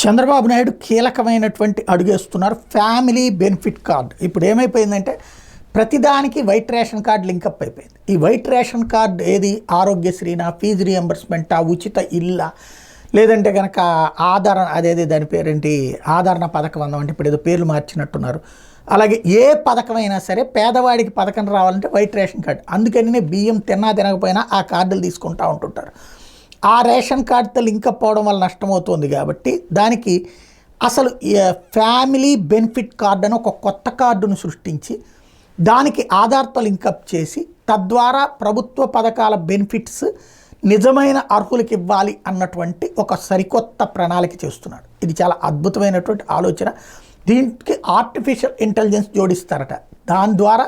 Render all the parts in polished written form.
చంద్రబాబు నాయుడు కీలకమైనటువంటి అడుగేస్తున్నారు. Family benefit card ఇప్పుడు ఏమైపోయిందంటే ప్రతిదానికి వైట్ రేషన్ కార్డు లింకప్ అయిపోయింది. ఈ వైట్ రేషన్ కార్డు ఏది ఆరోగ్యశ్రీనా, ఫీజు రియంబర్స్మెంటా, ఉచిత ఇల్లా, లేదంటే కనుక ఆదరణ అదేది దాని పేరేంటి ఆదరణ పథకం అందామంటే ఇప్పుడు ఏదో పేర్లు మార్చినట్టున్నారు. అలాగే ఏ పథకమైనా సరే పేదవాడికి పథకం రావాలంటే వైట్ రేషన్ కార్డు. అందుకని బియ్యం తినకపోయినా ఆ కార్డులు తీసుకుంటూ ఉంటుంటారు. ఆ రేషన్ కార్డుతో లింకప్ అవడం వల్ల నష్టమవుతుంది కాబట్టి దానికి అసలు ఫ్యామిలీ బెనిఫిట్ కార్డు అని ఒక కొత్త కార్డును సృష్టించి దానికి ఆధార్తో లింకప్ చేసి తద్వారా ప్రభుత్వ పథకాల బెనిఫిట్స్ నిజమైన అర్హులకు ఇవ్వాలి అన్నటువంటి ఒక సరికొత్త ప్రణాళిక చేస్తున్నాడు. ఇది చాలా అద్భుతమైనటువంటి ఆలోచన. దీనికి ఆర్టిఫిషియల్ ఇంటెలిజెన్స్ జోడిస్తారట. దాని ద్వారా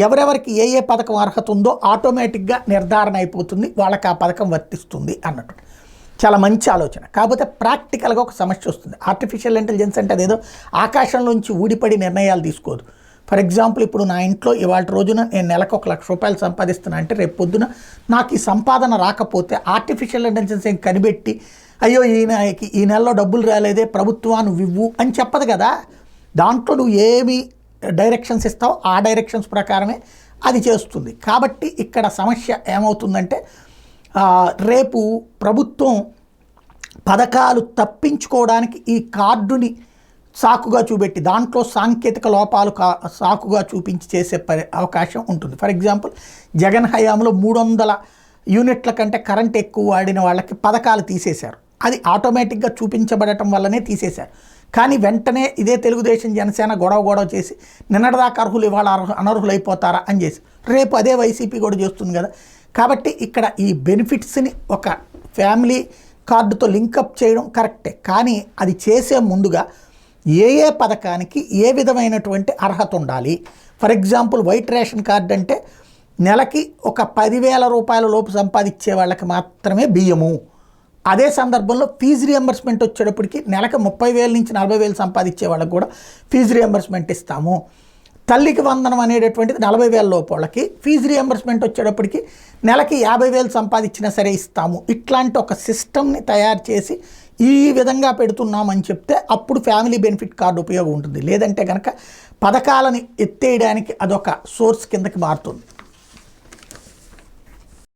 ఎవరెవరికి ఏ ఏ పథకం అర్హత ఉందో ఆటోమేటిక్గా నిర్ధారణ అయిపోతుంది, వాళ్ళకి ఆ పథకం వర్తిస్తుంది అన్నట్టు. చాలా మంచి ఆలోచన. కాకపోతే ప్రాక్టికల్గా ఒక సమస్య వస్తుంది. ఆర్టిఫిషియల్ ఇంటెలిజెన్స్ అంటే అదేదో ఆకాశంలోంచి ఊడిపడి నిర్ణయాలు తీసుకోదు. ఫర్ ఎగ్జాంపుల్ ఇప్పుడు నా ఇంట్లో ఇవాళ రోజున నేను నెలకు 1 లక్ష రూపాయలు సంపాదిస్తున్నా అంటే రేపు పొద్దున నాకు ఈ సంపాదన రాకపోతే ఆర్టిఫిషియల్ ఇంటెలిజెన్స్ ఏం కనిపెట్టి అయ్యో ఈయనకి ఈ నెలలో డబ్బులు రాలేదే ప్రభుత్వా నువ్వు ఇవ్వు అని చెప్పదు కదా. దాంట్లో నువ్వు ఏమి డైరెక్షన్స్ ఇస్తావు ఆ డైరెక్షన్స్ ప్రకారమే అది చేస్తుంది. కాబట్టి ఇక్కడ సమస్య ఏమవుతుందంటే రేపు ప్రభుత్వం పథకాలు తప్పించుకోవడానికి ఈ కార్డుని సాకుగా చూపెట్టి దాంట్లో సాంకేతిక లోపాలు సాకుగా చూపించి చేసే అవకాశం ఉంటుంది. ఫర్ ఎగ్జాంపుల్ జగన్ హయాంలో 300 యూనిట్ల కంటే కరెంట్ ఎక్కువ వాడిన వాళ్ళకి పథకాలు తీసేశారు. అది ఆటోమేటిక్గా చూపించబడటం వల్లనే తీసేశారు. కానీ వెంటనే ఇదే తెలుగుదేశం జనసేన గొడవ చేసి నిన్నటిదాకా అర్హులు ఇవాళ అనర్హులు అయిపోతారా అని చేసి రేపు అదే వైసీపీ కూడా చేస్తుంది కదా. కాబట్టి ఇక్కడ ఈ బెనిఫిట్స్ని ఒక ఫ్యామిలీ కార్డుతో లింకప్ చేయడం కరెక్టే. కానీ అది చేసే ముందుగా ఏ ఏ పథకానికి ఏ విధమైనటువంటి అర్హత ఉండాలి. For example white ration card అంటే నెలకి ఒక 10,000 రూపాయల లోపు సంపాదించే వాళ్ళకి మాత్రమే బియ్యము. అదే సందర్భంలో ఫీజు రియంబర్స్మెంట్ వచ్చేటప్పటికి నెలకు 30,000 నుంచి 40,000 సంపాదించే వాళ్ళకి కూడా ఫీజు రియంబర్స్మెంట్ ఇస్తాము. తల్లికి వందనం అనేటటువంటిది 40,000 లోపు వాళ్ళకి ఫీజు రియంబర్స్మెంట్ వచ్చేటప్పటికి నెలకి 50,000 సంపాదించినా సరే ఇస్తాము. ఇట్లాంటి ఒక సిస్టమ్ని తయారు చేసి ఈ విధంగా పెడుతున్నామని చెప్తే అప్పుడు ఫ్యామిలీ బెనిఫిట్ కార్డు ఉపయోగం ఉంటుంది. లేదంటే కనుక పథకాలని ఎత్తేయడానికి అదొక సోర్స్ కిందకి మారుతుంది.